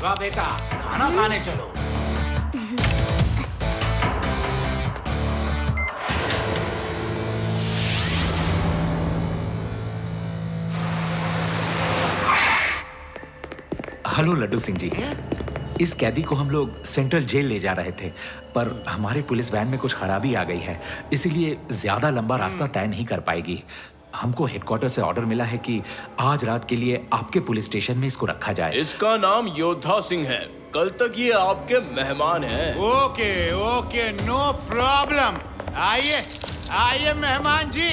शिवा बेटा, खाना खाने चलो। हेलो लड्डू सिंह जी, इस कैदी को हम लोग सेंट्रल जेल ले जा रहे थे, पर हमारी पुलिस वैन में कुछ खराबी आ गई है, इसीलिए ज्यादा लंबा रास्ता तय नहीं कर पाएगी। हमको हेडक्वार्टर से ऑर्डर मिला है कि आज रात के लिए आपके पुलिस स्टेशन में इसको रखा जाए। इसका नाम योद्धा सिंह है, कल तक ये आपके मेहमान हैं। Okay okay, no problem. आइए आइए मेहमान जी,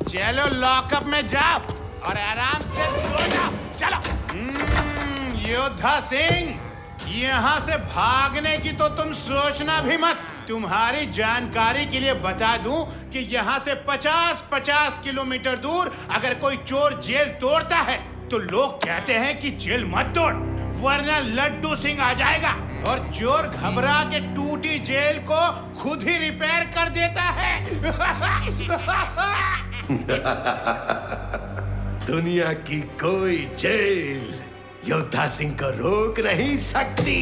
चलो लॉकअप में जाओ और आराम से सो जाओ। चलो। योद्धा सिंह, यहाँ से भागने की तो तुम सोचना भी मत। तुम्हारी जानकारी के लिए बता दूं कि यहाँ से 50-50 किलोमीटर दूर अगर कोई चोर जेल तोड़ता है तो लोग कहते हैं कि जेल मत तोड़, वरना लड्डू सिंह आ जाएगा और चोर घबरा के टूटी जेल को खुद ही रिपेयर कर देता है। दुनिया की कोई जेल योद्धा सिंह को रोक नहीं सकती।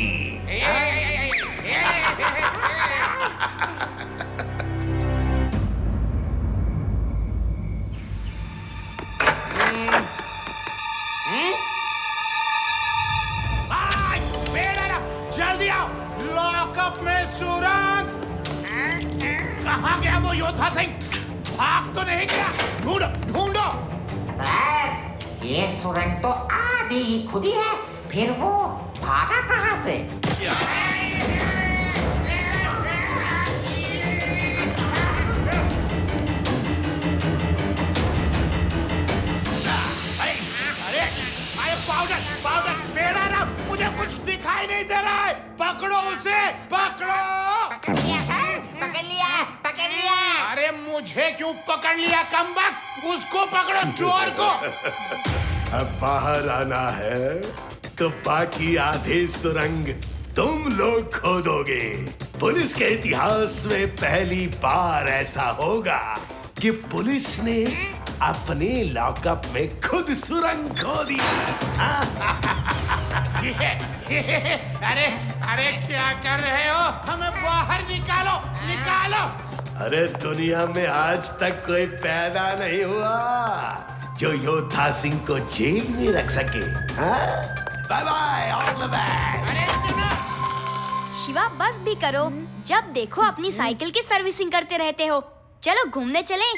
जल्दी आओ, लॉकअप में सुरंग। कहाँ गया वो योद्धा सिंह? भाग तो नहीं गया? ढूंढो ढूंढो। ये सुरंग तो आधी ही खुदी है, फिर वो भागा कहाँ से? अरे पाउडर पाउडर, मेरा नाम, मुझे कुछ दिखाई नहीं दे रहा है। पकड़ो उसे, पकड़ो। पकड़ लिया सर, पकड़ लिया, पकड़ लिया। अरे मुझे क्यों पकड़ लिया कमबख्त? उसको पकड़ो, चोर को। अब बाहर आना है तो बाकी आधे सुरंग तुम लोग खोदोगे। पुलिस के इतिहास में पहली बार ऐसा होगा कि पुलिस ने अपने लॉकअप में खुद सुरंग खोदी। अरे अरे क्या कर रहे हो? हमें बाहर निकालो, निकालो। अरे दुनिया में आज तक कोई पैदा नहीं हुआ जो योद्धा सिंह को जेल में रख सके। Bye bye, all the best. Shiva बस भी करो, जब देखो अपनी साइकिल की सर्विसिंग करते रहते हो। चलो घूमने चलें।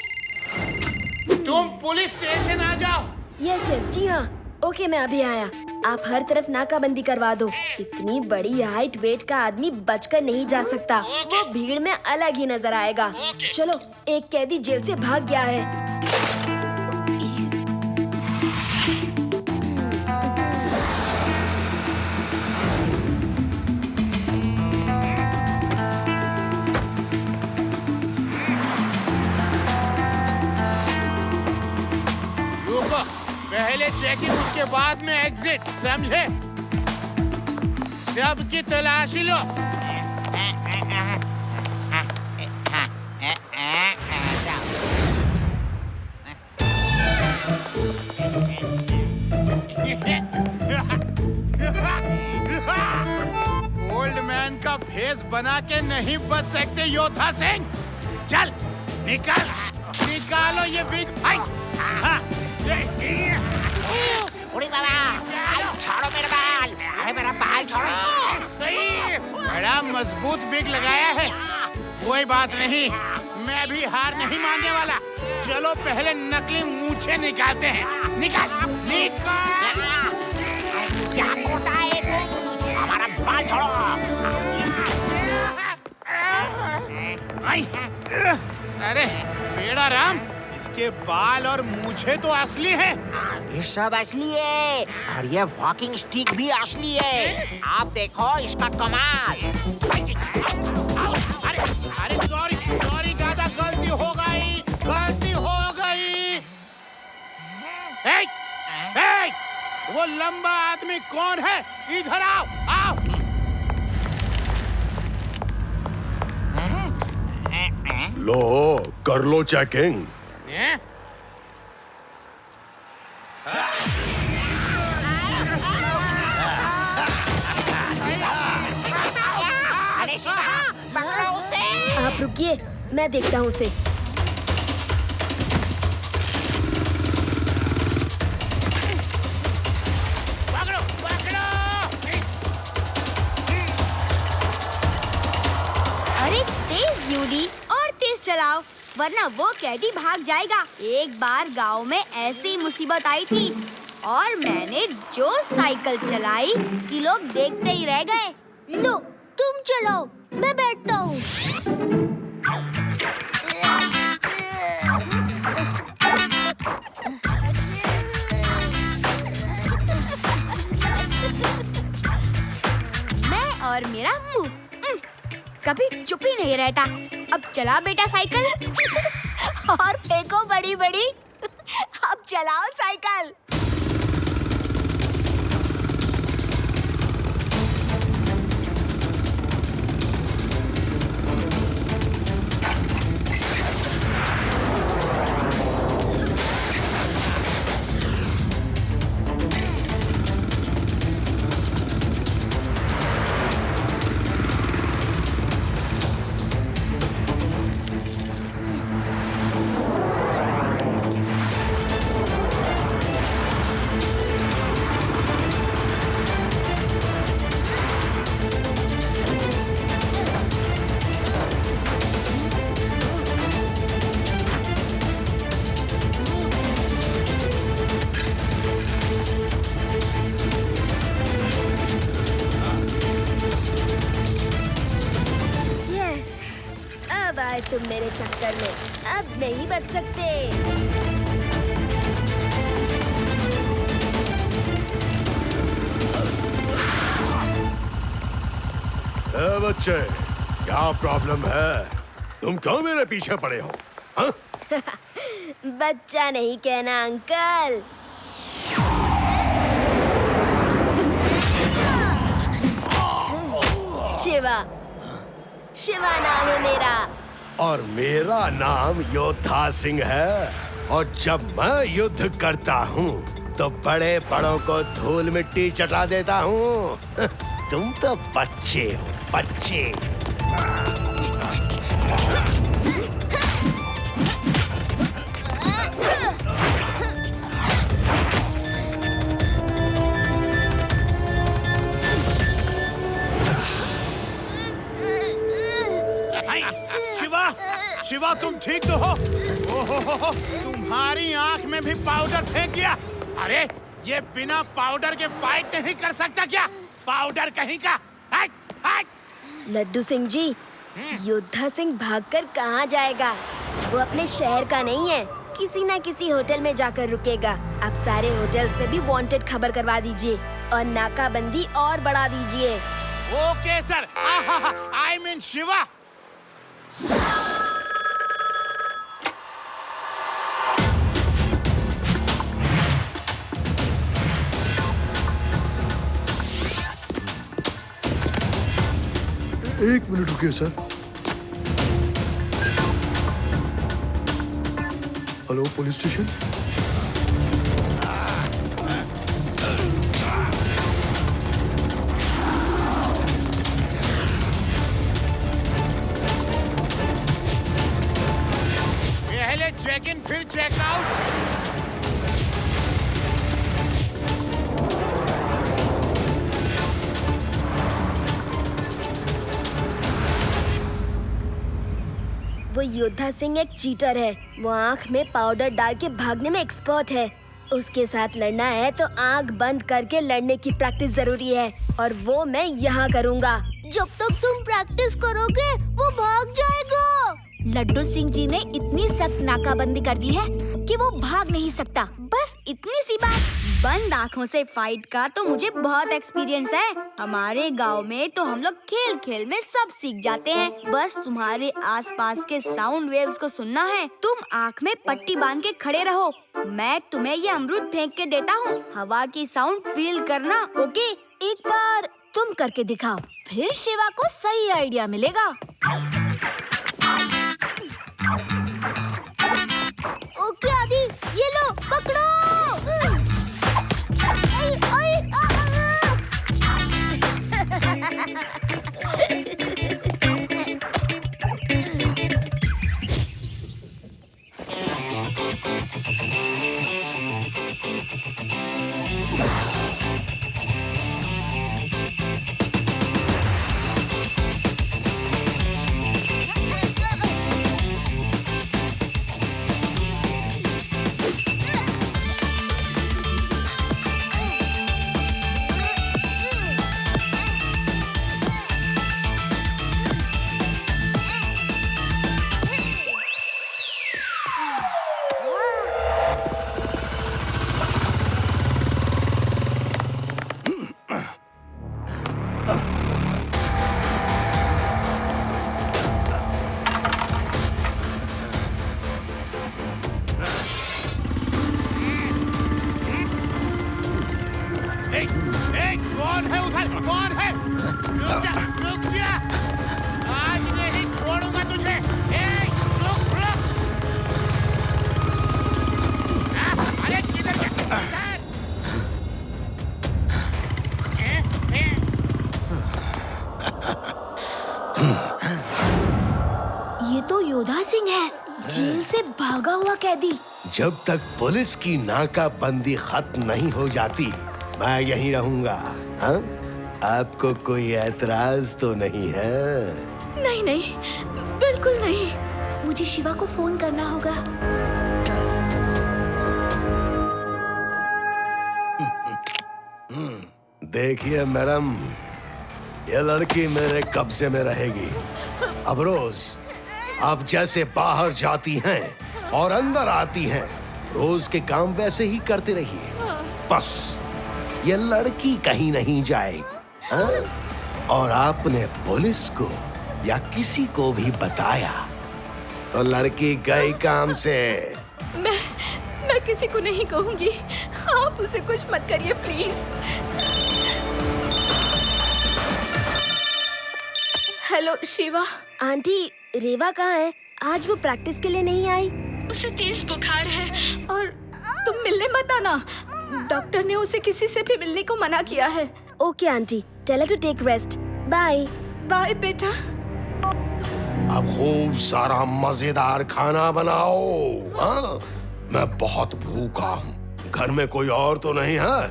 तुम पुलिस स्टेशन आ जाओ। यस यस, जी हाँ। ओके, मैं अभी आया। आप हर तरफ नाकाबंदी करवा दो। इतनी बड़ी हाइट वेट का आदमी बचकर नहीं जा सकता, वो भीड़ में अलग ही नजर आएगा। चलो, एक कैदी जेल से भाग गया है। पहले चेकिंग, उसके बाद में एग्जिट, समझे? सबकी तलाशी लो। ओल्ड मैन का भेष बना के नहीं बच सकते योद्धा सिंह। चल निकाल, निकालो ये विग। उड़ी बाबा, छोड़ो मेरा बाल। अरे मेरा बाल छोड़ो। बड़ा मजबूत विग लगाया है। कोई बात नहीं, मैं भी हार नहीं मानने वाला। चलो पहले नकली मूछें निकालते हैं। निकाल निकाल। क्या करता है तू? हमारा बाल छोड़ो। अरे बेड़ा राम, इसके बाल और मूछें तो असली हैं। ये सब असली है और ये वॉकिंग स्टिक भी असली है। आप देखो इसका कमाल। अरे अरे सॉरी सॉरी दादा, गलती हो गई, गलती हो गई। वो लंबा आदमी कौन है? इधर आओ, आओ। लो, कर लो चेकिंग। रुकिए, मैं देखता हूँ उसे। पकड़ो पकड़ो। अरे तेज यूडी, और तेज चलाओ वरना वो कैदी भाग जाएगा। एक बार गांव में ऐसी मुसीबत आई थी और मैंने जो साइकिल चलाई कि लोग देखते ही रह गए। लो तुम चलाओ, मैं बैठता हूँ। मैं और मेरा मुंह कभी चुप ही नहीं रहता। अब चला बेटा साइकिल और फेंको बड़ी बड़ी। अब चलाओ साइकिल। तुम मेरे चक्कर में, अब नहीं बच सकते। बच्चे, क्या प्रॉब्लम है? तुम क्यों मेरे पीछे पड़े हो? हाँ? बच्चा नहीं कहना अंकल। शिवा, शिवा नाम है मेरा। और मेरा नाम योद्धा सिंह है। और जब मैं युद्ध करता हूँ तो बड़े बड़ों को धूल मिट्टी चटा देता हूँ। तुम तो बच्चे हो, बच्चे। शिवा, शिवा तुम ठीक तो हो? ओहो, तुम्हारी आंख में भी पाउडर फेंक दिया। अरे ये बिना पाउडर के फाइट नहीं कर सकता क्या? पाउडर कहीं का। हट, हट। लड्डू सिंह जी, योद्धा सिंह भागकर कहाँ जाएगा? वो अपने शहर का नहीं है। किसी न किसी होटल में जाकर रुकेगा। आप सारे होटल्स में भी वांटेड खबर करवा दीजिए और नाकाबंदी और बढ़ा दीजिए। Okay sir. I mean Shiva. एक मिनट रुकिए सर। Hello police station. पहले चेक इन फिर चेक आउट। वो योद्धा सिंह एक चीटर है। वो आँख में पाउडर डाल के भागने में एक्सपर्ट है। उसके साथ लड़ना है तो आँख बंद करके लड़ने की प्रैक्टिस जरूरी है और वो मैं यहाँ करूँगा। जब तक तुम प्रैक्टिस करोगे वो भाग जाएगा। लड्डू सिंह जी ने इतनी सख्त नाकाबंदी कर दी है कि वो भाग नहीं सकता। बस इतनी सी बात। बंद आँखों से फाइट का तो मुझे बहुत एक्सपीरियंस है। हमारे गांव में तो हम लोग खेल खेल में सब सीख जाते हैं। बस तुम्हारे आसपास के साउंड वेव्स को सुनना है। तुम आँख में पट्टी बांध के खड़े रहो। मैं तुम्हें ये अमरूद फेंक के देता हूँ। हवा की साउंड फील करना, ओके? एक बार तुम करके दिखाओ, फिर शिवा को सही आइडिया मिलेगा। ओके आदि, ये लो पकड़ो। कौन है उधर? कौन है? रुक जा, रुक जा। आज नहीं छोड़ूंगा तुझे। रुक, रुक। अरे किधर गया? ये तो योधा सिंह है, जेल से भागा हुआ कैदी। जब तक पुलिस की नाकाबंदी खत्म नहीं हो जाती मैं यहीं रहूंगा। हाँ? आपको कोई ऐतराज तो नहीं है? नहीं नहीं, बिल्कुल नहीं। मुझे शिवा को फोन करना होगा। देखिए मैडम, ये लड़की मेरे कब्जे में रहेगी। अब रोज आप जैसे बाहर जाती हैं और अंदर आती हैं, रोज के काम वैसे ही करते रहिए। बस ये लड़की कहीं नहीं जाएगी। हाँ? और आपने पुलिस को या किसी को भी बताया तो लड़की गई काम से। मैं किसी को नहीं कहूंगी। आप उसे कुछ मत करिए प्लीज। हेलो शिवा। आंटी, रेवा कहाँ है? आज वो प्रैक्टिस के लिए नहीं आई। उसे तेज बुखार है और तुम मिलने मत आना। डॉक्टर ने उसे किसी से भी मिलने को मना किया है। Okay aunty, tell her to take rest. Bye. Bye बेटा। अब खूब सारा मजेदार खाना बनाओ। हाँ? मैं बहुत भूखा हूँ। घर में कोई और तो नहीं है?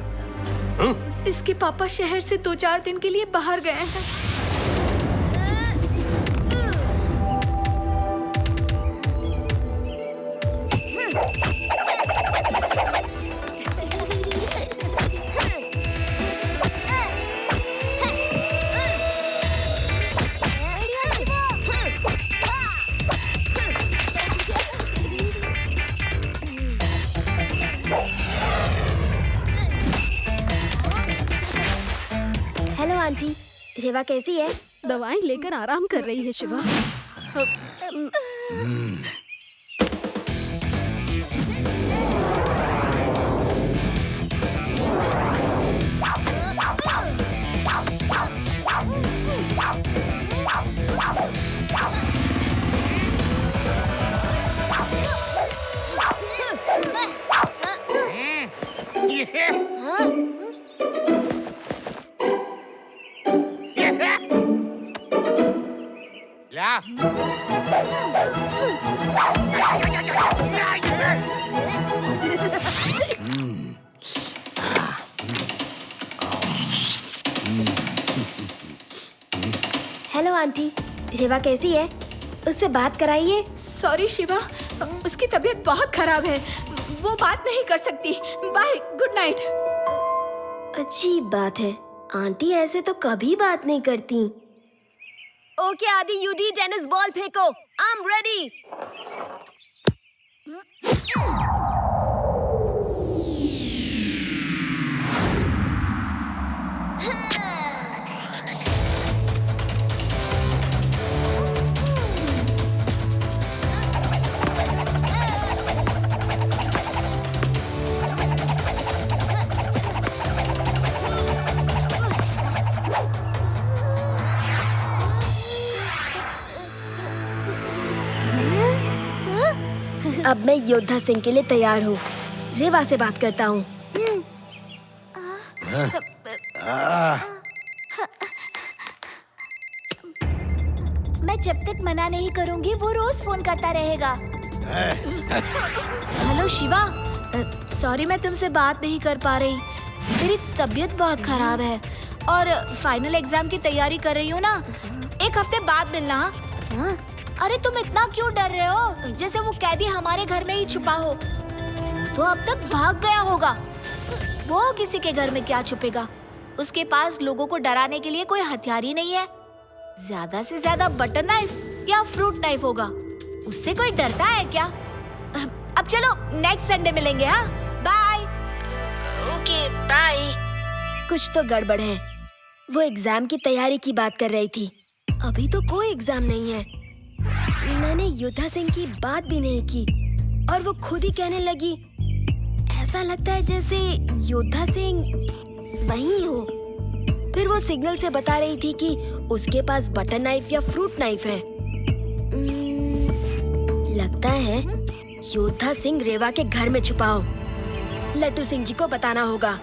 हाँ? इसके पापा शहर से 2-4 दिन के लिए बाहर गए हैं। हेलो आंटी, रेवा कैसी है? दवाएं लेकर आराम कर रही है शिवा। ला। हेलो आंटी, रेवा कैसी है? उससे बात कराइए। सॉरी शिवा, उसकी तबीयत बहुत खराब है। वो बात नहीं कर सकती। Bye, good night. अजीब बात है, आंटी ऐसे तो कभी बात नहीं करती। ओके आदि, यूडी टेनिस बॉल फेंको। I am ready. अब मैं योद्धा सिंह के लिए तैयार हूँ। रेवा से बात करता हूँ। मैं जब तक मना नहीं करूंगी वो रोज फोन करता रहेगा। हेलो शिवा, सॉरी मैं तुमसे बात नहीं कर पा रही। मेरी तबीयत बहुत खराब है और फाइनल एग्जाम की तैयारी कर रही हूँ ना। एक हफ्ते बाद मिलना। हाँ? अरे तुम इतना क्यों डर रहे हो? जैसे वो कैदी हमारे घर में ही छुपा हो। वो अब तक भाग गया होगा। वो किसी के घर में क्या छुपेगा? उसके पास लोगों को डराने के लिए कोई हथियार ही नहीं है। ज्यादा से ज्यादा बटर नाइफ या फ्रूट नाइफ होगा। उससे कोई डरता है क्या? अब चलो नेक्स्ट संडे मिलेंगे। हाँ, बाय। Okay bye. कुछ तो गड़बड़ है। वो एग्जाम की तैयारी की बात कर रही थी। अभी तो कोई एग्जाम नहीं है। मैंने योद्धा सिंह की बात भी नहीं की और वो खुद ही कहने लगी। ऐसा लगता है जैसे योद्धा सिंह वही हो। फिर वो सिग्नल से बता रही थी कि उसके पास बटर नाइफ या फ्रूट नाइफ है। लगता है योद्धा सिंह रेवा के घर में छुपा हो। लड्डू सिंह जी को बताना होगा।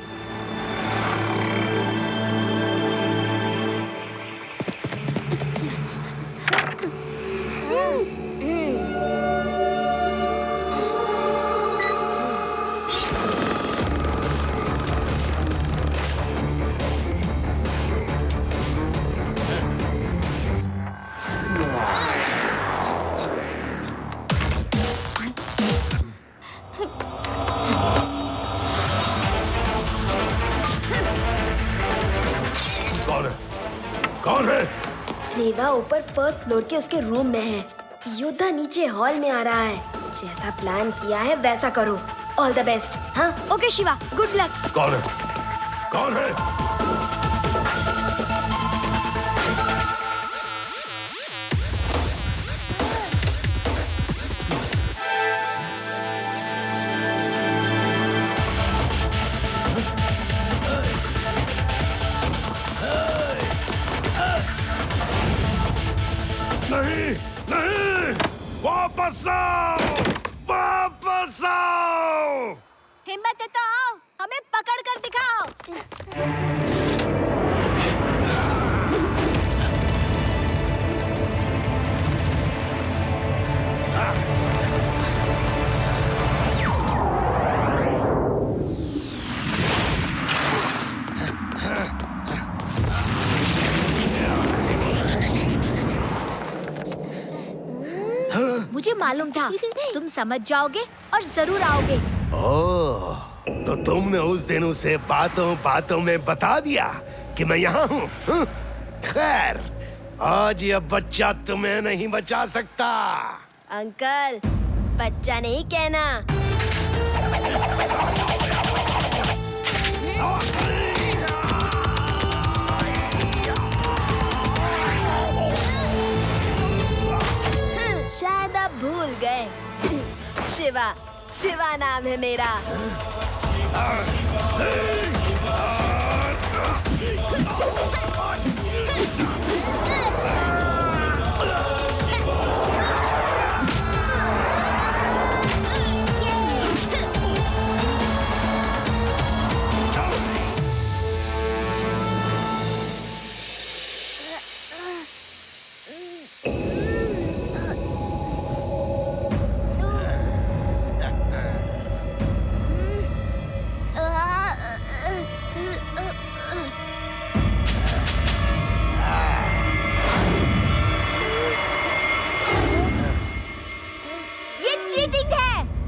कौन है? रेवा ऊपर फर्स्ट फ्लोर के उसके रूम में है। योद्धा नीचे हॉल में आ रहा है। जैसा प्लान किया है वैसा करो। All the best. हाँ ओके शिवा, गुड लक। कौन है? कौन है? नहीं, नहीं, वापस आओ, वापस आओ। हिम्मत है तो आओ, हमें पकड़ कर दिखाओ। मुझे मालूम था तुम समझ जाओगे और जरूर आओगे। ओह, तो तुमने उस दिन उसे बातों बातों में बता दिया कि मैं यहाँ हूँ। खैर, आज यह बच्चा तुम्हें नहीं बचा सकता। अंकल, बच्चा नहीं कहना। शायद आप भूल गए। शिवा, शिवा नाम है मेरा।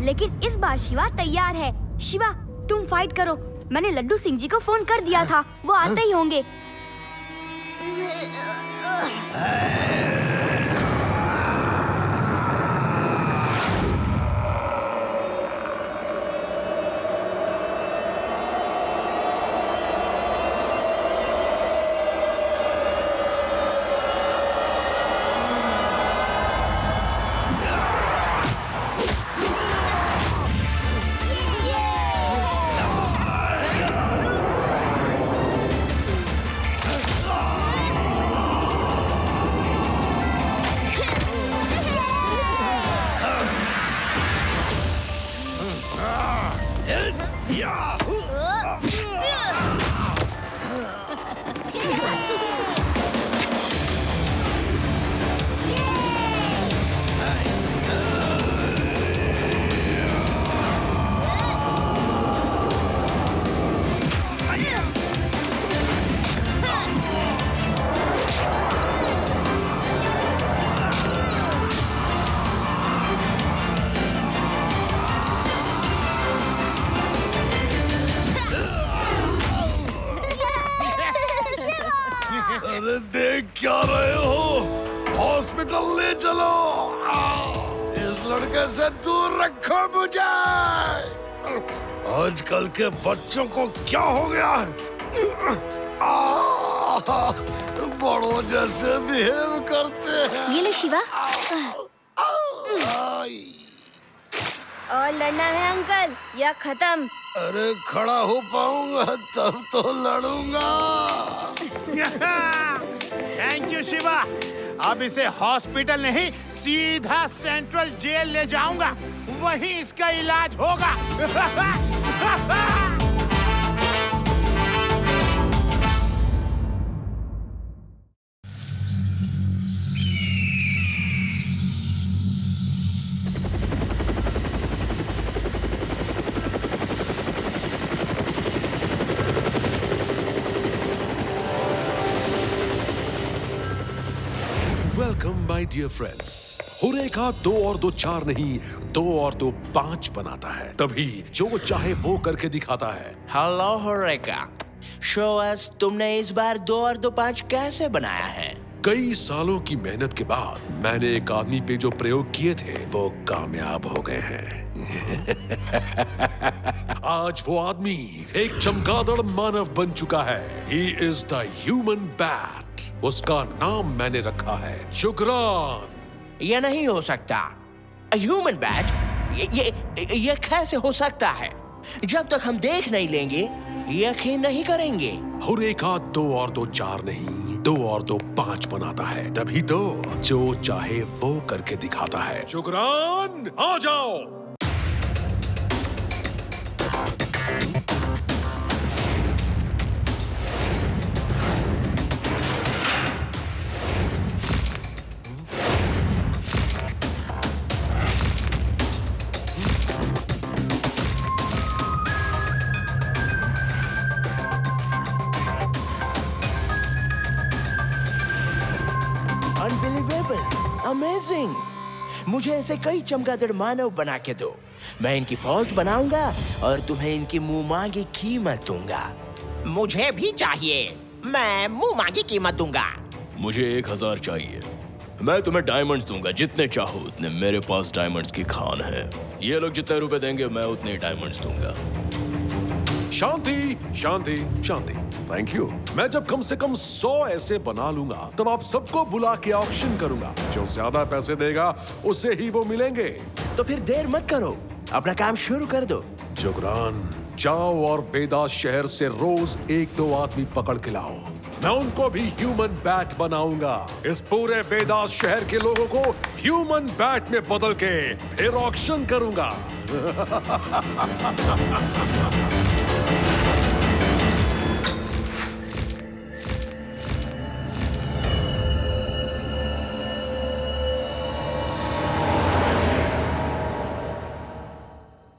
लेकिन इस बार शिवा तैयार है। शिवा, तुम फाइट करो। मैंने लड्डू सिंह जी को फोन कर दिया था, वो आते ही होंगे। अरे देख क्या रहे हो? हॉस्पिटल ले चलो। इस लड़के से दूर रखो मुझे। आजकल के बच्चों को क्या हो गया है? बड़ों जैसे बिहेव करते हैं। ये ले शिवा। और लड़ना है अंकल या खत्म? अरे खड़ा हो पाऊंगा तब तो लड़ूंगा। Thank you Shiva. अब इसे हॉस्पिटल नहीं सीधा सेंट्रल जेल ले जाऊंगा, वहीं इसका इलाज होगा। Welcome my dear friends. Eureka 2 और 2 4 नहीं, 2 और 2 5 बनाता है। तभी जो चाहे वो करके दिखाता है। हेलो होरेका, शो अस, तुमने इस बार 2 और 2 5 कैसे बनाया है? कई सालों की मेहनत के बाद मैंने एक आदमी पे जो प्रयोग किए थे वो कामयाब हो गए हैं। आज वो आदमी एक चमगादड़ मानव बन चुका है। He is the human bat। उसका नाम मैंने रखा है शुक्रान। ये नहीं हो सकता। Human bat? ये कैसे हो सकता है? जब तक हम देख नहीं लेंगे यकीन नहीं करेंगे। हुरेका 2 और 2 4 नहीं, 2 और 2 5 बनाता है। तभी तो जो चाहे वो करके दिखाता है। शुक्रान, आ जाओ। Unbelievable, amazing. मुझे ऐसे कई चमगादड़ मानव बना के दो। मैं इनकी फौज बनाऊंगा और तुम्हें इनकी मुंह मांगी कीमत दूंगा। मुझे भी चाहिए, मैं मुंह मांगी कीमत दूंगा। मुझे 1000 चाहिए। मैं तुम्हें डायमंड्स दूंगा, जितने चाहो उतने। मेरे पास डायमंड्स की खान है। ये लोग जितने रुपए देंगे मैं उतने डायमंड्स दूंगा। शांति शांति शांति। Thank you. मैं जब कम से कम 100 ऐसे बना लूंगा तब आप सबको बुला के ऑक्शन करूंगा। जो ज्यादा पैसे देगा उसे ही वो मिलेंगे। तो फिर देर मत करो, अपना काम शुरू कर दो। जुगरान, जाओ और वेदास शहर से रोज 1-2 आदमी पकड़ के लाओ। मैं उनको भी ह्यूमन बैट बनाऊंगा। इस पूरे वेदास शहर के लोगों को ह्यूमन बैट में बदल के फिर ऑक्शन करूंगा।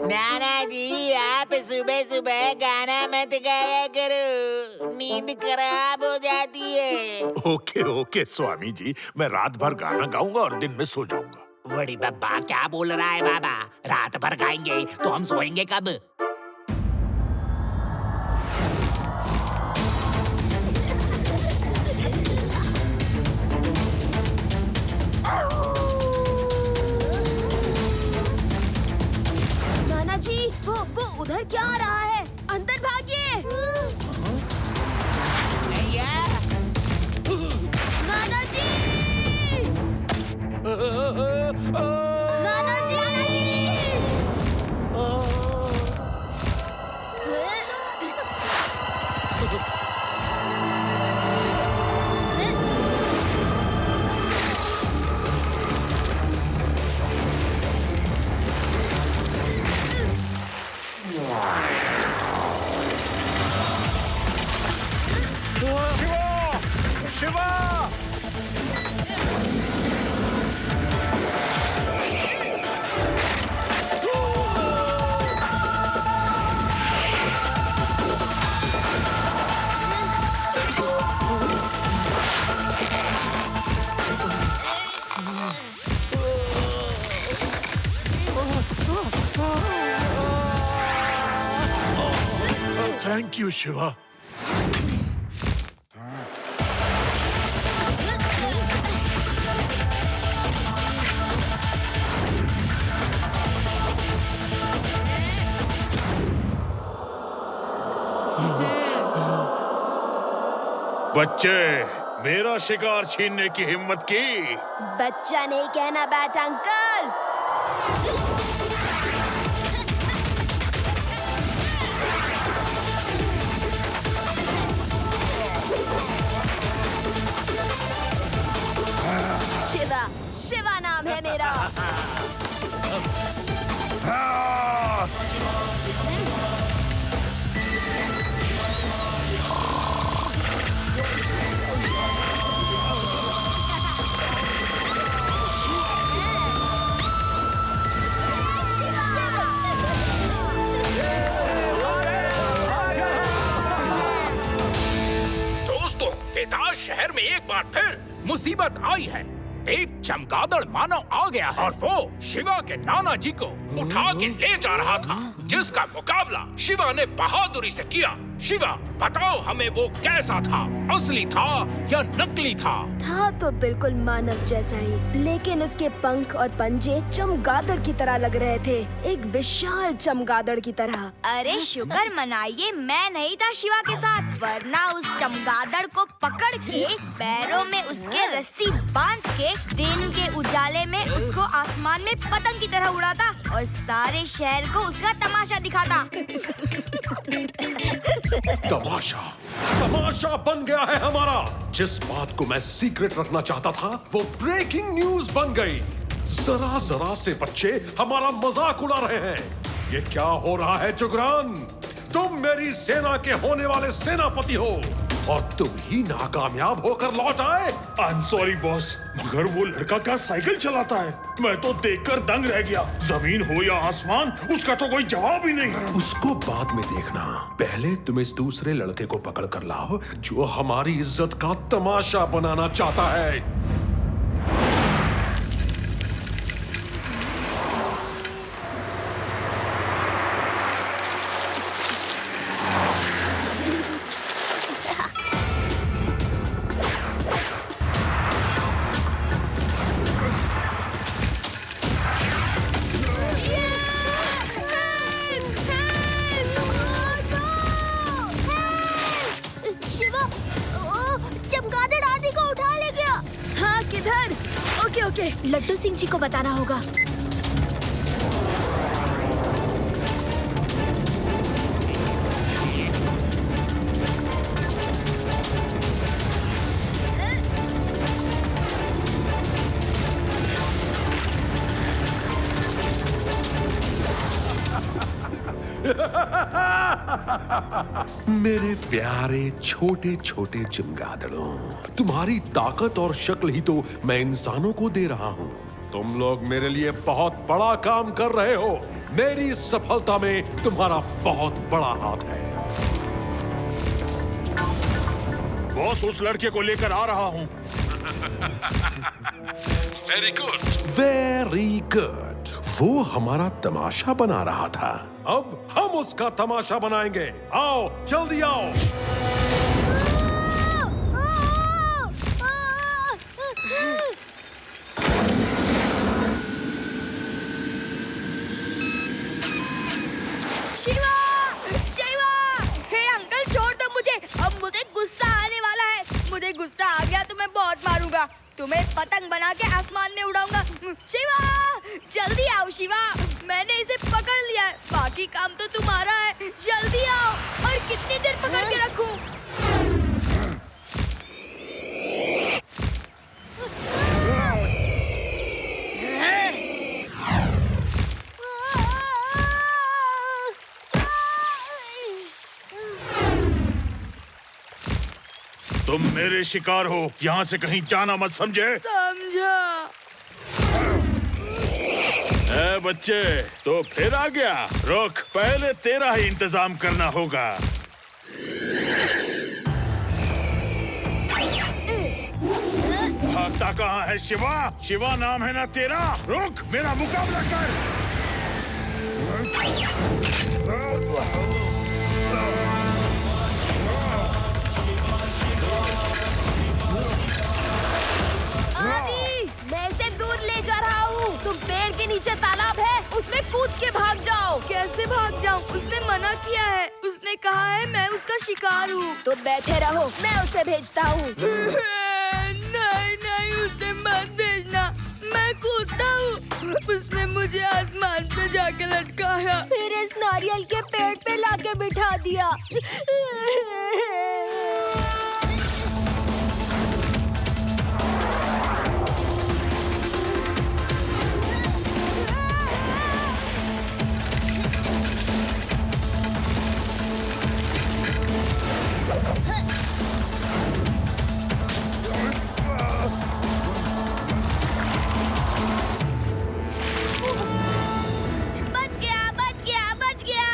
नाना जी, आप सुबह सुबह गाना मत गाया करो, नींद खराब हो जाती है। ओके ओके स्वामी जी, मैं रात भर गाना गाऊंगा और दिन में सो जाऊंगा। बड़ी बब्बा क्या बोल रहा है बाबा? रात भर गाएंगे तो हम सोएंगे कब? नाना जी, वो उधर क्या आ रहा है? अंदर भागिए। नाना जी! नाना जी! शिवा! Thank you Shiva. बच्चे, मेरा शिकार छीनने की हिम्मत की। बच्चा नहीं कहना बैट अंकल। शिवा, शिवा नाम है मेरा। दोस्तों, बेताज शहर में एक बार फिर मुसीबत आई है। एक चमगादड़ मानव आ गया है और वो शिवा के नाना जी को उठा के ले जा रहा था, जिसका मुकाबला शिवा ने बहादुरी से किया। शिवा, बताओ हमें वो कैसा था? असली था या नकली था? था तो बिल्कुल मानव जैसा ही, लेकिन उसके पंख और पंजे चमगादड़ की तरह लग रहे थे, एक विशाल चमगादड़ की तरह। अरे शुक्र मनाइए मैं नहीं था शिवा के साथ, वरना उस चमगादड़ को पकड़ के पैरों में उसके रस्सी बांध के दिन के उजाले में उसको आसमान में पतंग की तरह उड़ाता और सारे शहर को उसका तमाशा दिखाता। तमाशा, तमाशा बन गया है हमारा। जिस बात को मैं सीक्रेट रखना चाहता था वो ब्रेकिंग न्यूज बन गई। जरा जरा से बच्चे हमारा मजाक उड़ा रहे हैं। ये क्या हो रहा है जुगरान? तुम मेरी सेना के होने वाले सेनापति हो और तुम ही नाकामयाब होकर लौट आए। आई एम सॉरी बॉस, मगर वो लड़का क्या साइकिल चलाता है? मैं तो देखकर दंग रह गया। जमीन हो या आसमान, उसका तो कोई जवाब ही नहीं है। उसको बाद में देखना, पहले तुम इस दूसरे लड़के को पकड़ कर लाओ जो हमारी इज्जत का तमाशा बनाना चाहता है। लड्डू सिंह जी को बताना होगा। मेरे प्यारे छोटे छोटे चमगादड़ों, तुम्हारी ताकत और शक्ल ही तो मैं इंसानों को दे रहा हूँ। तुम लोग मेरे लिए बहुत बड़ा काम कर रहे हो। मेरी सफलता में तुम्हारा बहुत बड़ा हाथ है। बॉस, उस लड़के को लेकर आ रहा हूँ। Very good, very good. वो हमारा तमाशा बना रहा था, अब हम उसका तमाशा बनाएंगे। आओ, जल्दी आओ। शिवा! शिवा! हे अंकल, छोड़ दो मुझे। अब मुझे गुस्सा आने वाला है। मुझे गुस्सा आ गया तो मैं बहुत मारूंगा। तुम्हें पतंग बना के आसमान में उड़ाऊंगा। शिवा! जल्दी आओ शिवा, मैंने इसे पकड़ लिया है। बाकी काम तो तुम्हारा है। जल्दी आओ। और कितनी देर पकड़ के रखूं? तुम मेरे शिकार हो, यहाँ से कहीं जाना मत, समझे? समझा। ए बच्चे, तो फिर आ गया। रुक, पहले तेरा ही इंतजाम करना होगा। भागता कहाँ है शिवा? शिवा नाम है ना तेरा? रुक, मेरा मुकाबला कर। मैं इसे दूर ले जा रहा हूँ। तुम पेड़ के नीचे तालाब है, उसमें कूद के भाग जाओ। कैसे भाग जाऊं? उसने मना किया है। उसने कहा है मैं उसका शिकार हूँ। तो बैठे रहो, मैं उसे भेजता हूँ। नहीं नहीं, उसे मत भेजना, मैं कूदता हूँ। उसने मुझे आसमान पे जाके लटकाया, फिर इस नारियल के पेड़ पे लाके बिठा दिया। बच गया, बच गया, बच गया।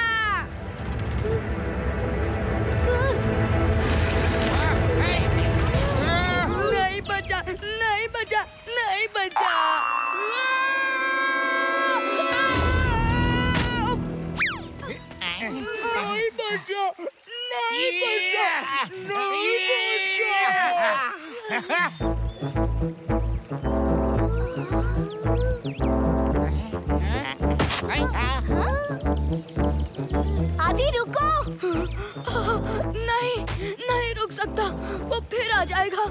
नहीं बचा, नहीं बचा, नहीं बचा। नहीं बचा, नहीं बचा, नहीं बचा। आदि रुको। नहीं नहीं रुक सकता, वो फिर आ जाएगा।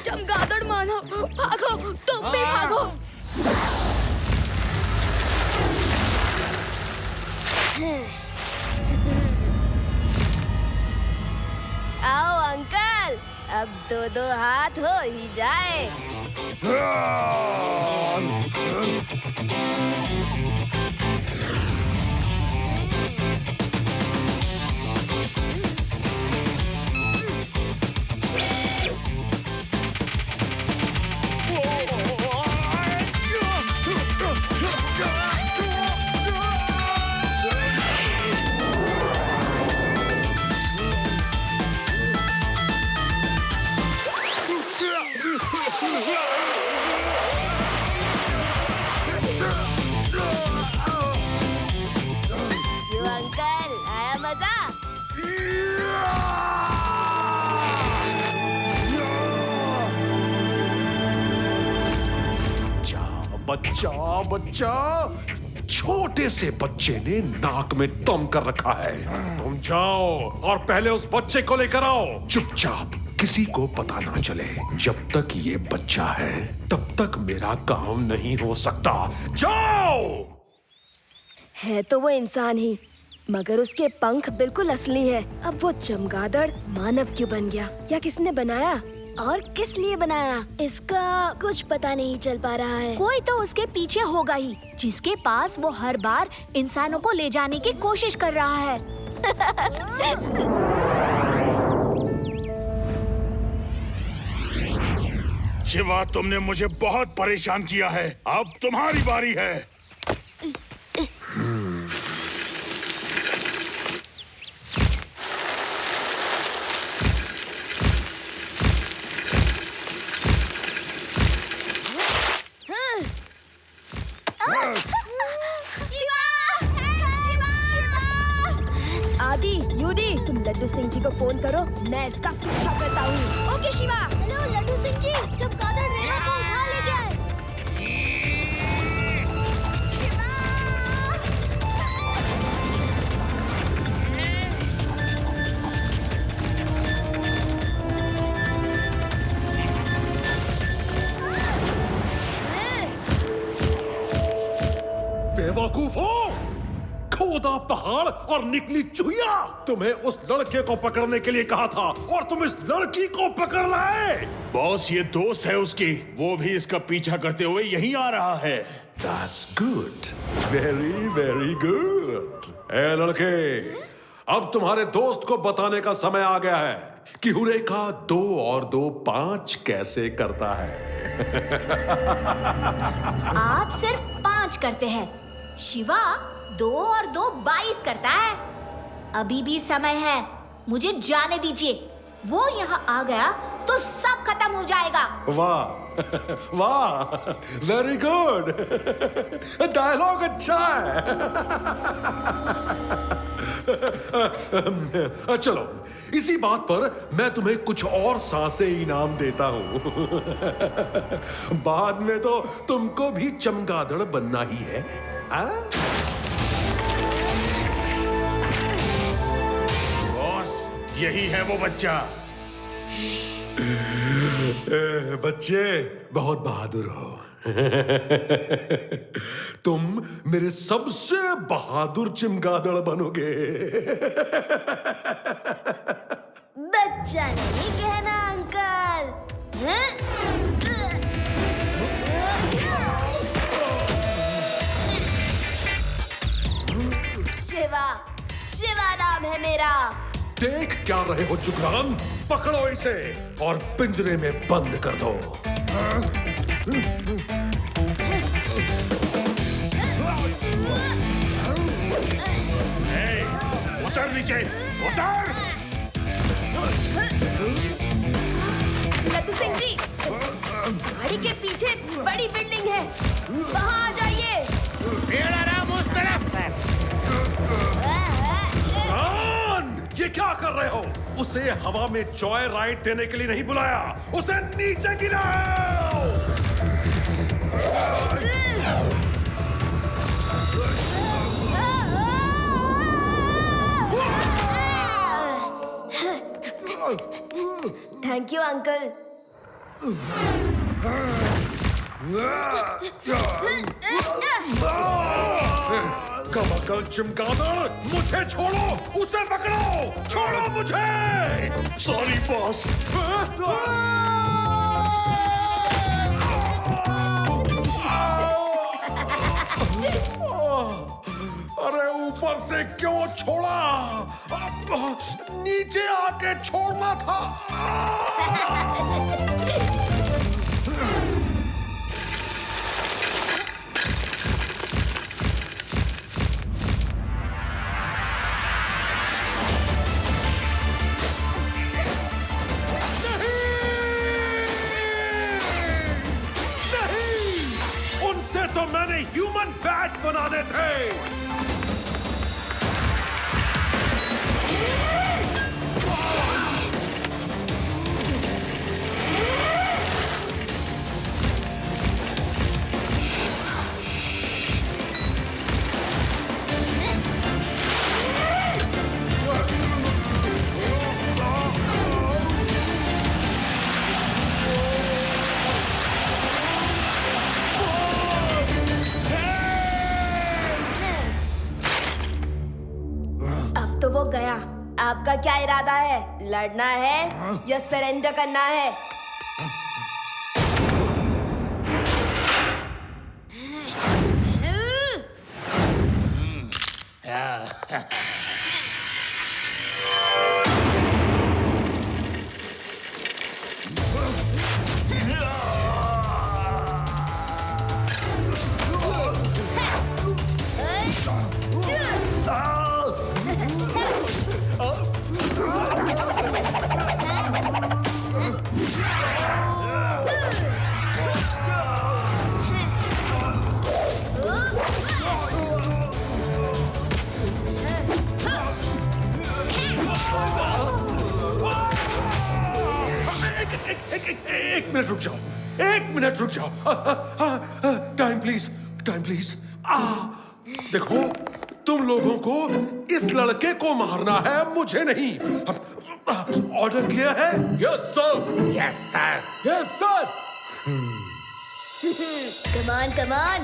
चमगादड़ मानव, भागो, तुम भी भागो। आओ अंकल, अब दो दो हाथ हो ही जाए। क्यों अंकल, आया मजा? बच्चा बच्चा, छोटे से बच्चे ने नाक में दम कर रखा है। तुम जाओ और पहले उस बच्चे को लेकर आओ। चुपचाप, किसी को पता ना चले। जब तक ये बच्चा है तब तक मेरा काम नहीं हो सकता। जाओ। है तो वो इंसान ही, मगर उसके पंख बिल्कुल असली है। अब वो चमगादड़ मानव क्यों बन गया, या किसने बनाया और किस लिए बनाया, इसका कुछ पता नहीं चल पा रहा है। कोई तो उसके पीछे होगा ही, जिसके पास वो हर बार इंसानों को ले जाने की कोशिश कर रहा है। शिवा, तुमने मुझे बहुत परेशान किया है, अब तुम्हारी बारी है। आदि, यूडी, तुम लड्डू सिंह जी को फोन करो, मैं इसका पीछा करता हूँ। ओके शिवा। हेलो लड्डू सिंह जी, जब कादर रेवा को उठा ले गया है। बेवकूफो, खोदा पहाड़ और निकली चुहिया। तुम्हें उस लड़के को पकड़ने के लिए कहा था और तुम इस लड़की को पकड़ लाए। बॉस, ये दोस्त है उसकी, वो भी इसका पीछा करते हुए यहीं आ रहा है। That's good, very very good। ए लड़के, अब तुम्हारे दोस्त को बताने का समय आ गया है कि हुरेका 2 और 2 5 कैसे करता है। आप सिर्फ 5 करते हैं, शिवा 2 और 2 22 करता है। अभी भी समय है, मुझे जाने दीजिए। वो यहाँ आ गया तो सब खत्म हो जाएगा। वाह वाह, वेरी गुड, डायलॉग अच्छा है। चलो, इसी बात पर मैं तुम्हें कुछ और सांसें इनाम देता हूं। बाद में तो तुमको भी चमगादड़ बनना ही है। बॉस, यही है वो बच्चा। बच्चे बहुत बहादुर हो। तुम मेरे सबसे बहादुर चमगादड़ बनोगे। बच्चा नहीं कहना अंकल। हैं? शिवा, शिवा नाम है मेरा। देख क्या रहे हो जुगरान, पकड़ो इसे और पिंजरे में बंद कर दो। उतर नीचे, उतर। लड्डू सिंह जी, गाड़ी के पीछे बड़ी बिल्डिंग है, वहाँ आ जाइए। पेड़ आराम उस तरफ। ये क्या कर रहे हो? उसे हवा में जॉय राइड देने के लिए नहीं बुलाया, उसे नीचे गिराओ। Thank you uncle. कमकल चमगादड़, मुझे छोड़ो, उसे पकड़ो, छोड़ो मुझे। Sorry boss. अरे ऊपर से क्यों छोड़ा? नीचे आके छोड़ना था। उनसे तो मैंने ह्यूमन बैट बनाने थे। गया। आपका क्या इरादा है? लड़ना है या सरेंडर करना है? एक मिनट रुक जाओ। Time please, time please. देखो, तुम लोगों को इस लड़के को मारना है, मुझे नहीं। ऑर्डर क्लियर है? Yes sir. Yes sir. Yes sir. Come on, come on.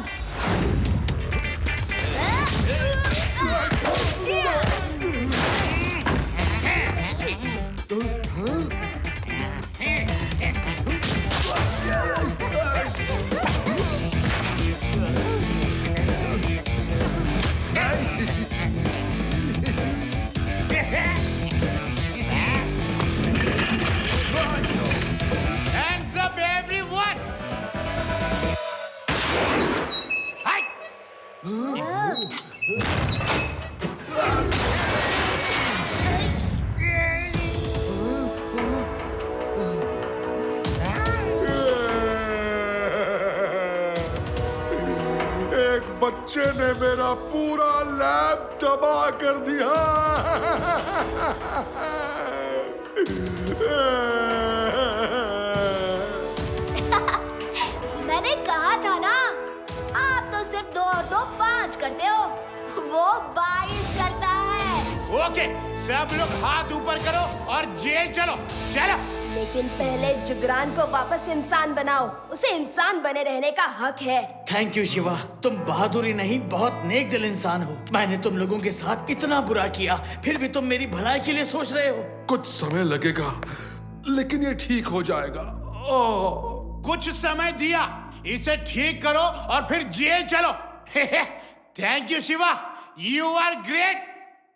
Hands up, everyone! Hi! एक बच्चे ने मेरा पूरा लैब तबाह कर दिया। मैंने कहा था ना, आप तो सिर्फ 2 और 2 5 करते हो, वो 22 करता है। Okay, सब लोग हाथ ऊपर करो और जेल चलो। चलो। लेकिन पहले जुगरान को वापस इंसान बनाओ। उसे इंसान बने रहने का हक है। थैंक यू शिवा, तुम बहादुरी नहीं बहुत नेक दिल इंसान हो। मैंने तुम लोगों के साथ इतना बुरा किया, फिर भी तुम मेरी भलाई के लिए सोच रहे हो। कुछ समय लगेगा लेकिन ये ठीक हो जाएगा। कुछ समय दिया, इसे ठीक करो और फिर जेल चलो। Thank you Shiva, you are great.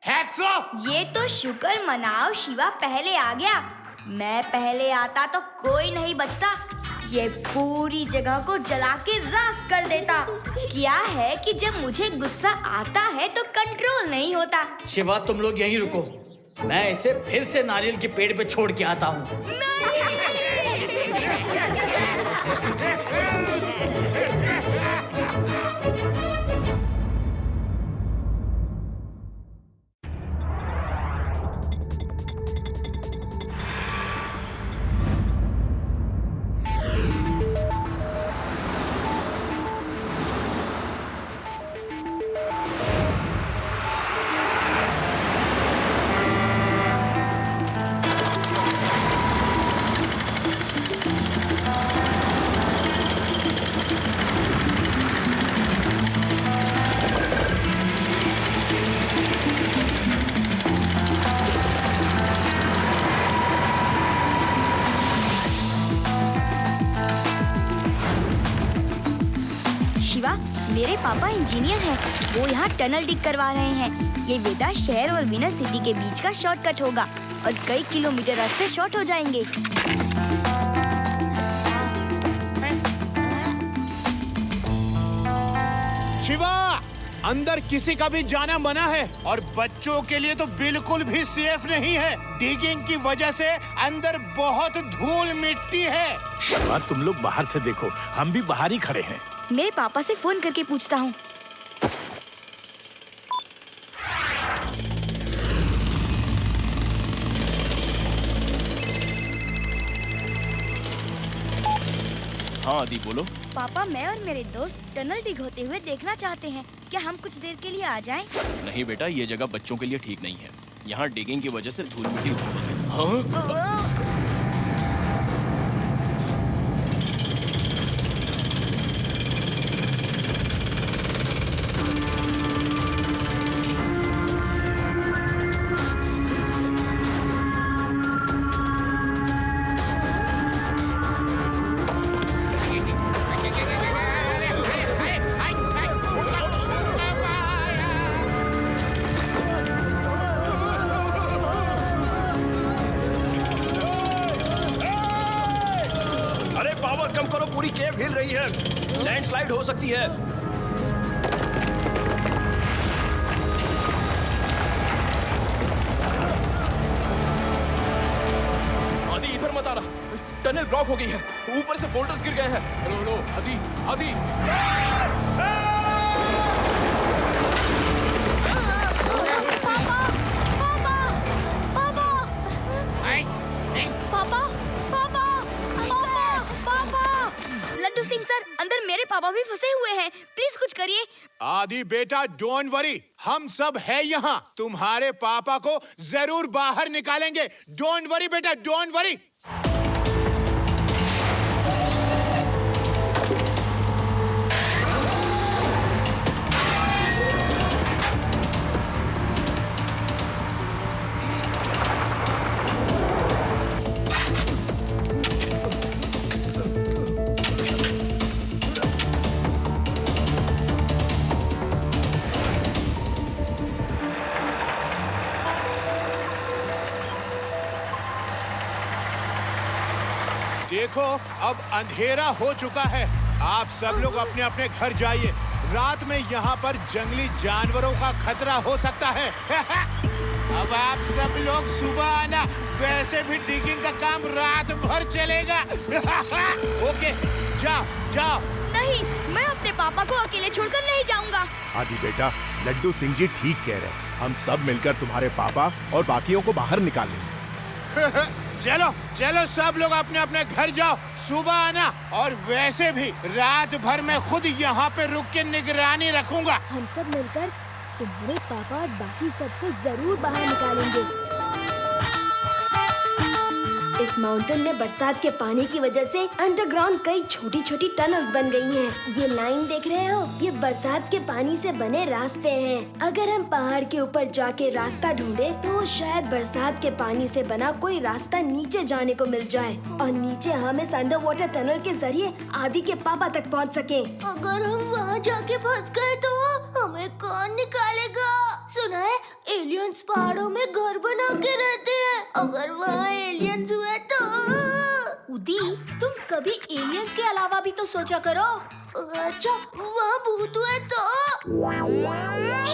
Hats off. ये तो शुक्र मनाओ शिवा पहले आ गया। मैं पहले आता तो कोई नहीं बचता। ये पूरी जगह को जला के राख कर देता। क्या है कि जब मुझे गुस्सा आता है तो कंट्रोल नहीं होता। शिवा तुम लोग यहीं रुको, मैं इसे फिर से नारियल के पेड़ पे छोड़ के आता हूँ। मेरे पापा इंजीनियर हैं। वो यहाँ टनल डिग करवा रहे हैं। ये वेदा शहर और विनर सिटी के बीच का शॉर्टकट होगा और कई किलोमीटर रास्ते शॉर्ट हो जाएंगे। शिवा, अंदर किसी का भी जाना मना है और बच्चों के लिए तो बिल्कुल भी सेफ नहीं है। डिगिंग की वजह से अंदर बहुत धूल मिट्टी है। शिवा, तुम लोग बाहर से देखो, हम भी बाहर ही खड़े हैं। मेरे पापा से फोन करके पूछता हूँ। हाँ आदि बोलो। पापा, मैं और मेरे दोस्त टनल डिग होते हुए देखना चाहते हैं। क्या हम कुछ देर के लिए आ जाएं? नहीं बेटा, ये जगह बच्चों के लिए ठीक नहीं है। यहाँ डिगिंग की वजह से धूल मिट्टी उठती है। हाँ? लैंडस्लाइड हो सकती है। आदि इधर मत आना, टनल ब्लॉक हो गई है। ऊपर से बोल्डर्स गिर गए हैं। हेलो हेलो आदि, आदि। सिंह सर, अंदर मेरे पापा भी फंसे हुए हैं। प्लीज कुछ करिए। आदि बेटा, डोंट वरी, हम सब है यहाँ। तुम्हारे पापा को जरूर बाहर निकालेंगे। डोंट वरी बेटा, डोंट वरी। देखो, अब अंधेरा हो चुका है। आप सब लोग अपने अपने घर जाइए। रात में यहाँ पर जंगली जानवरों का खतरा हो सकता है। अब आप सब लोग सुबह आना। वैसे भी डिगिंग का काम रात भर चलेगा। ओके, जाओ जाओ। नहीं, मैं अपने पापा को अकेले छोड़कर नहीं जाऊंगा। आदि बेटा, लड्डू सिंह जी ठीक कह रहे हैं। हम सब मिलकर तुम्हारे पापा और बाकियों को बाहर निकालेंगे। चलो चलो, सब लोग अपने अपने घर जाओ। सुबह आना। और वैसे भी रात भर मैं खुद यहाँ पे रुक के निगरानी रखूंगा। हम सब मिलकर तुम्हारे पापा और बाकी सबको जरूर बाहर निकालेंगे। इस माउंटेन में बरसात के पानी की वजह से अंडरग्राउंड कई छोटी छोटी टनल्स बन गई हैं। ये लाइन देख रहे हो, ये बरसात के पानी से बने रास्ते हैं। अगर हम पहाड़ के ऊपर जाके रास्ता ढूंढे तो शायद बरसात के पानी से बना कोई रास्ता नीचे जाने को मिल जाए और नीचे हम इस अंडर वाटर टनल के जरिए आदि के पापा तक पहुंच सके। अगर हम वहाँ जाके फंस गए तो हमें कौन निकालेगा? सुना है एलियंस पहाड़ों में घर बना के रहते हैं। अगर वहाँ एलियंस हुए तो। उदी, तुम कभी एलियंस के अलावा भी तो सोचा करो। अच्छा, वहाँ भूत हुए तो?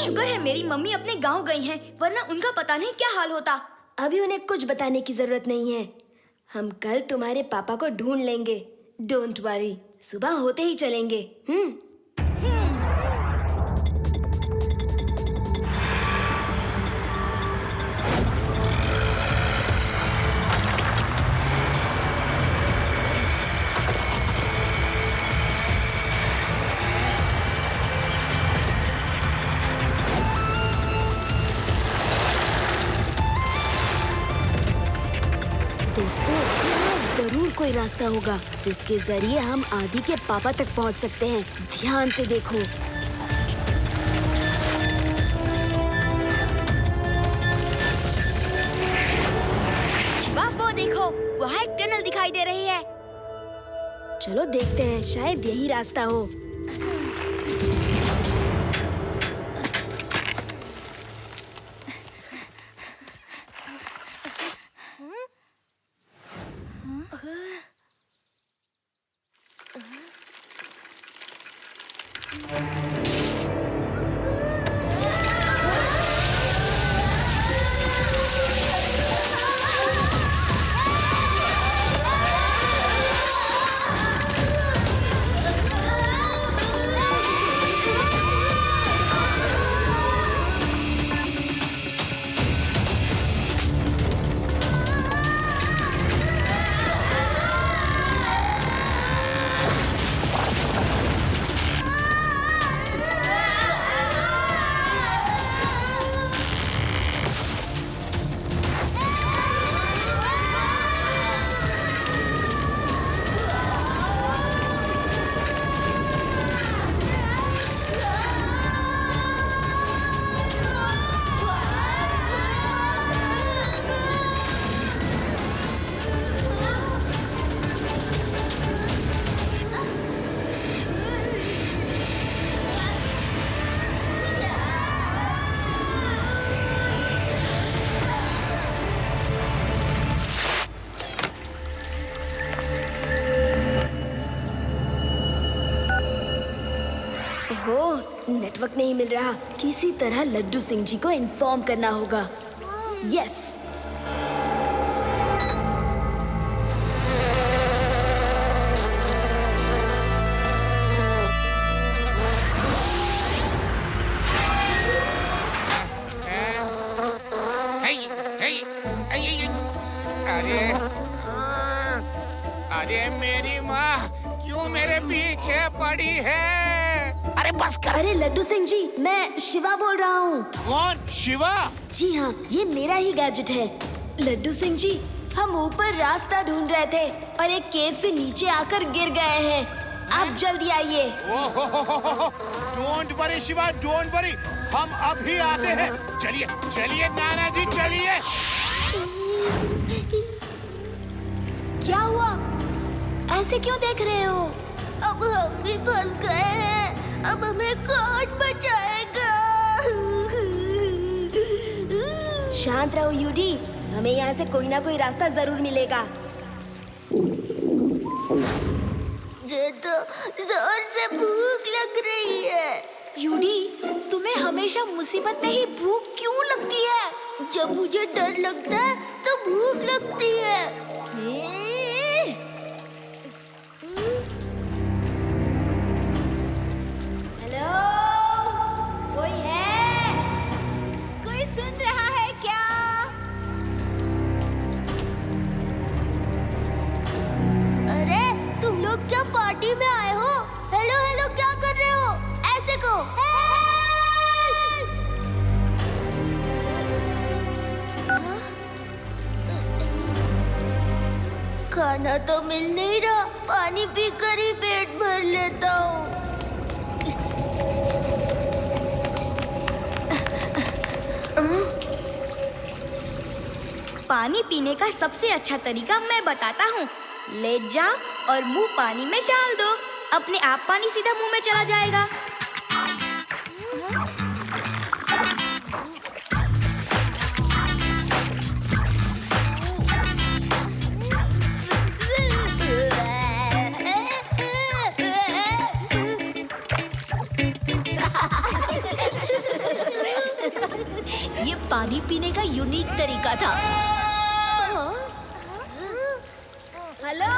शुक्र है मेरी मम्मी अपने गांव गई हैं, वरना उनका पता नहीं क्या हाल होता। अभी उन्हें कुछ बताने की जरूरत नहीं है। हम कल तुम्हारे पापा को ढूंढ लेंगे। डोंट वरी, सुबह होते ही चलेंगे। दोस्तों, जरूर कोई रास्ता होगा जिसके जरिए हम आदि के पापा तक पहुंच सकते हैं। ध्यान से देखो। वो देखो, वहाँ एक टनल दिखाई दे रही है। चलो देखते हैं, शायद यही रास्ता हो। नेटवर्क नहीं मिल रहा। किसी तरह लड्डू सिंह जी को इन्फॉर्म करना होगा। यस, अरे मेरी माँ क्यों मेरे पीछे पड़ी है? अरे बस कर। अरे लड्डू सिंह जी, मैं शिवा बोल रहा हूँ। कौन शिवा? जी हाँ, ये मेरा ही गैजेट है। लड्डू सिंह जी, हम ऊपर रास्ता ढूंढ रहे थे और एक केव से नीचे आकर गिर गए हैं। आप जल्दी आइए। Don't worry Shiva, don't worry, हम अभी आते हैं। चलिए चलिए नाना जी, चलिए। क्या हुआ? ऐसे क्यों देख रहे हो? अब हम भी फंस गए हैं। अब हमें कौन बचाएगा? शांत रहो यूडी, हमें यहाँ से कोई ना कोई रास्ता जरूर मिलेगा। मुझे तो जोर से भूख लग रही है। यूडी, तुम्हें हमेशा मुसीबत में ही भूख क्यों लगती है? जब मुझे डर लगता है तो भूख लगती है। हेलो, कोई है? कोई सुन रहा है क्या? अरे तुम लोग क्या पार्टी में आए हो? हेलो हेलो, क्या कर रहे हो? ऐसे को खाना तो मिल नहीं रहा, पानी पीकर ही पेट भर लेता हूँ। पानी पीने का सबसे अच्छा तरीका मैं बताता हूँ। लेट जाओ और मुंह पानी में डाल दो, अपने आप पानी सीधा मुंह में चला जाएगा। ये पानी पीने का यूनिक तरीका था। हेलो,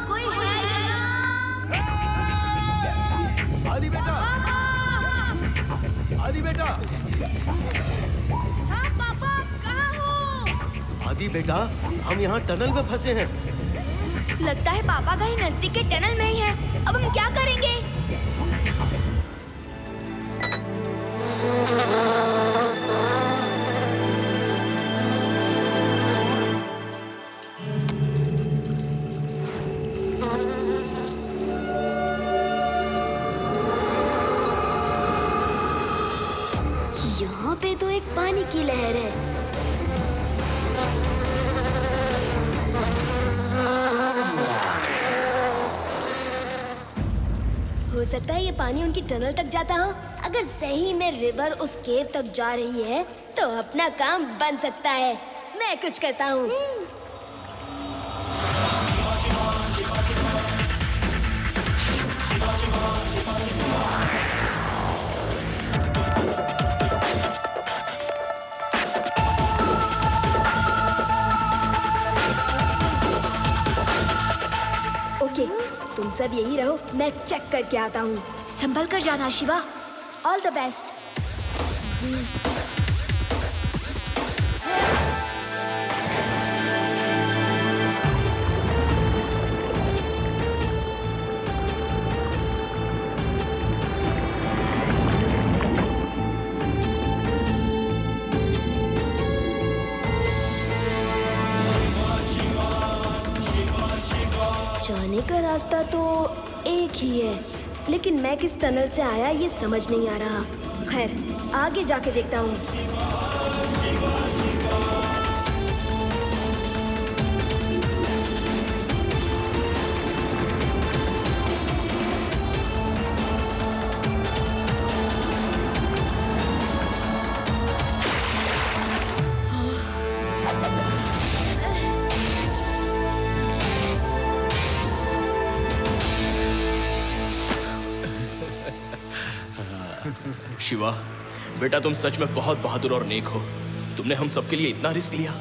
कोई है यहाँ? आदि बेटा, आदि बेटा। हाँ पापा, कहाँ हो? आदि बेटा, हम यहाँ टनल में फंसे हैं। लगता है पापा कहीं नजदीक के टनल में ही है। अब हम क्या करेंगे? यहाँ पे तो एक पानी की लहर है। हो सकता है ये पानी उनकी टनल तक जाता हो। अगर सही में रिवर उस केव तक जा रही है तो अपना काम बन सकता है। मैं कुछ करता हूँ। ओके, तुम सब यही रहो, मैं चेक करके आता हूँ। संभल कर जाना शिवा। All the best. जाने का रास्ता तो एक ही है, लेकिन मैं किस टनल से आया ये समझ नहीं आ रहा। खैर, आगे जाके देखता हूँ। शिवा, बेटा तुम सच में बहुत बहादुर और नेक हो। तुमने हम सबके लिए इतना रिस्क लिया।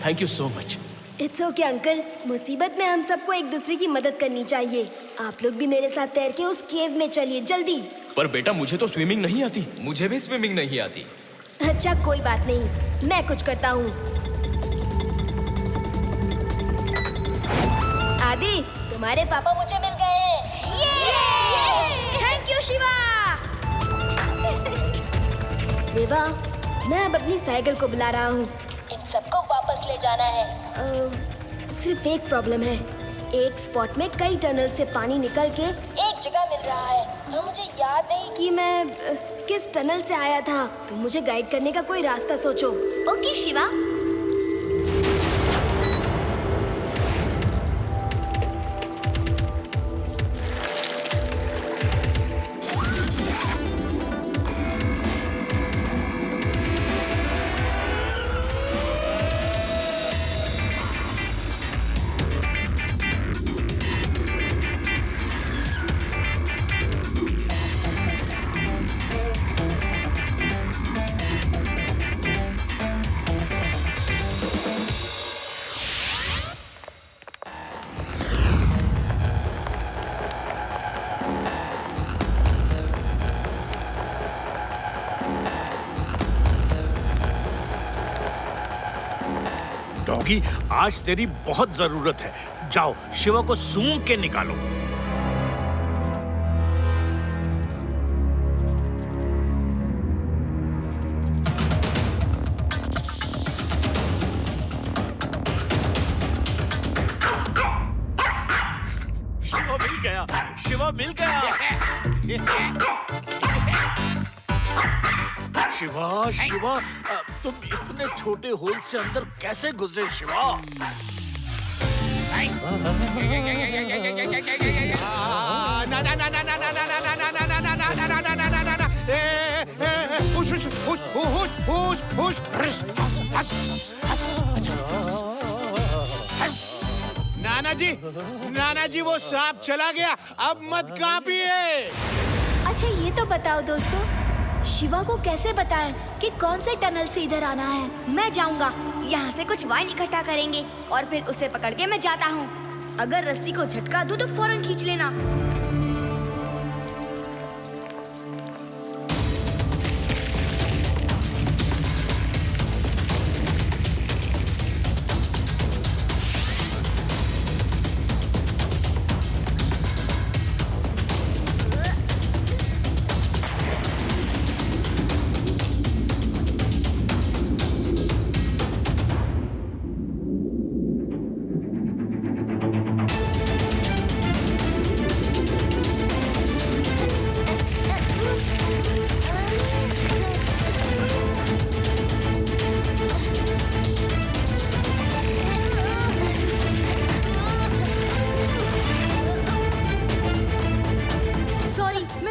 Thank you so much. It's okay uncle, मुसीबत में हम सबको एक दूसरे की मदद करनी चाहिए। आप लोग भी मेरे साथ तैर के उस केव में चलिए जल्दी। पर बेटा मुझे तो स्विमिंग नहीं आती। मुझे भी स्विमिंग नहीं आती। अच्छा कोई बात नहीं, मैं कुछ करता हूँ। आदि, तुम्हारे पापा मुझे मिल गए हैं। Thank you Shiva. विवा, मैं अब अपनी साइकिल को बुला रहा हूँ। इन सबको वापस ले जाना है। सिर्फ एक प्रॉब्लम है, एक स्पॉट में कई टनल से पानी निकल के एक जगह मिल रहा है और मुझे याद नहीं कि मैं किस टनल से आया था। तो मुझे गाइड करने का कोई रास्ता सोचो। ओके शिवा। डॉगी, आज तेरी बहुत जरूरत है। जाओ शिवा को सूंघ के निकालो। गया, शिवा मिल गया। शिवा, शिवा, तुम इतने छोटे होल से अंदर कैसे घुसे शिवा? नाना जी वो सांप चला गया, अब मत कांपिए। अच्छा ये तो बताओ दोस्तों, शिवा को कैसे बताएं कि कौन से टनल से इधर आना है? मैं जाऊंगा, यहाँ से कुछ वाइन इकट्ठा करेंगे और फिर उसे पकड़ के मैं जाता हूँ। अगर रस्सी को झटका दूं तो फौरन खींच लेना।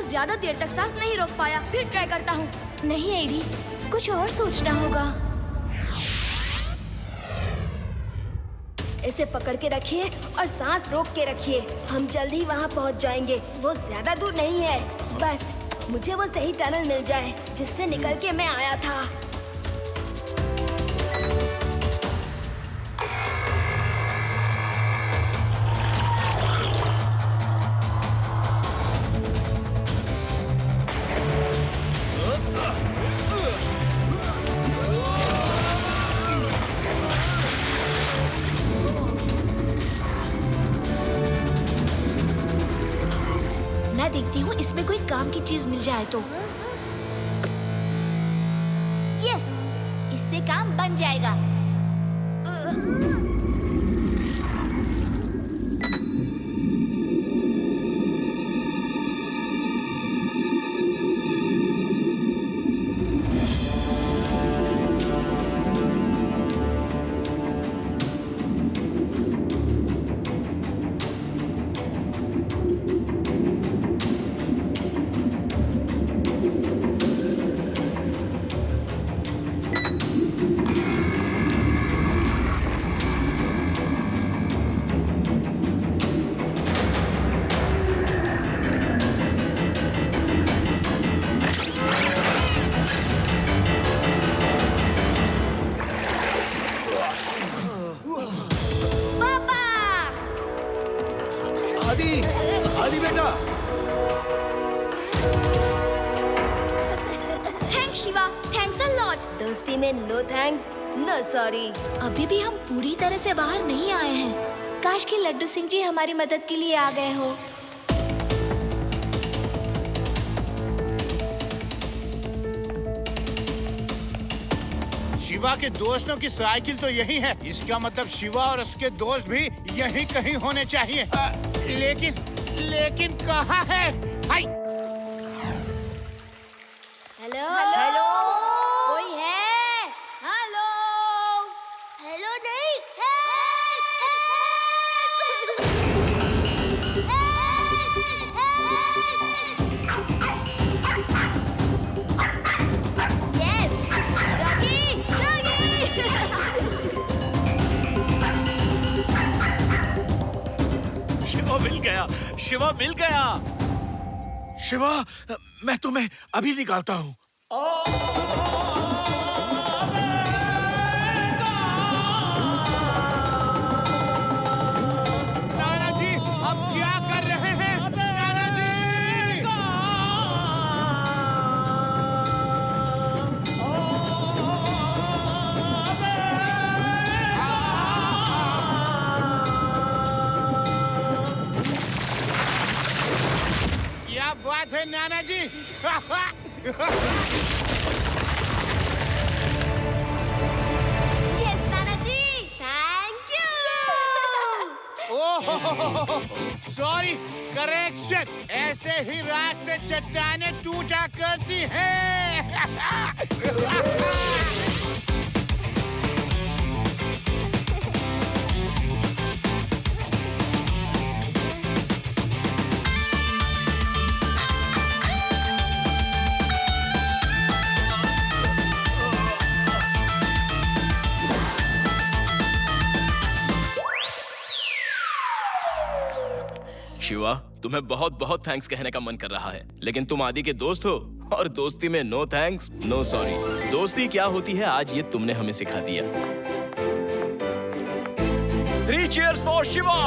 ज्यादा देर तक सांस नहीं रोक पाया, फिर ट्राई करता हूँ। नहीं एडी, कुछ और सोचना होगा। इसे पकड़ के रखिए और सांस रोक के रखिए। हम जल्द ही वहाँ पहुँच जाएंगे। वो ज्यादा दूर नहीं है, बस मुझे वो सही टनल मिल जाए जिससे निकल के मैं आया था। मैं देखती हूँ इसमें कोई काम की चीज मिल जाए तो। यस, इससे काम बन जाएगा। आदि बेटा। Thanks Shiva, thanks a lot. दोस्ती में नो थैंक्स नो सॉरी। अभी भी हम पूरी तरह से बाहर नहीं आए हैं। काश कि लड्डू सिंह जी हमारी मदद के लिए आ गए हो। शिवा के दोस्तों की साइकिल तो यही है, इसका मतलब शिवा और उसके दोस्त भी यहीं कहीं होने चाहिए। लेकिन कहाँ है? हाय! हेलो हेलो, कोई है? हेलो हेलो, नहीं यस डॉगी शिवा मिल गया, शिवा मिल गया। शिवा, मैं तुम्हें अभी निकालता हूँ। नाना जी, अब क्या कर रहे हैं? नाना जी! क्या बात है नाना जी? यस नाना जी, thank you. Oh sorry, correction. ऐसे ही रात से चट्टानें टूटा करती हैं। शिवा, तुम्हें बहुत बहुत थैंक्स कहने का मन कर रहा है, लेकिन तुम आदि के दोस्त हो और दोस्ती में नो थैंक्स नो सॉरी। दोस्ती क्या होती है आज ये तुमने हमें सिखा दिया। 3 cheers for शिवा।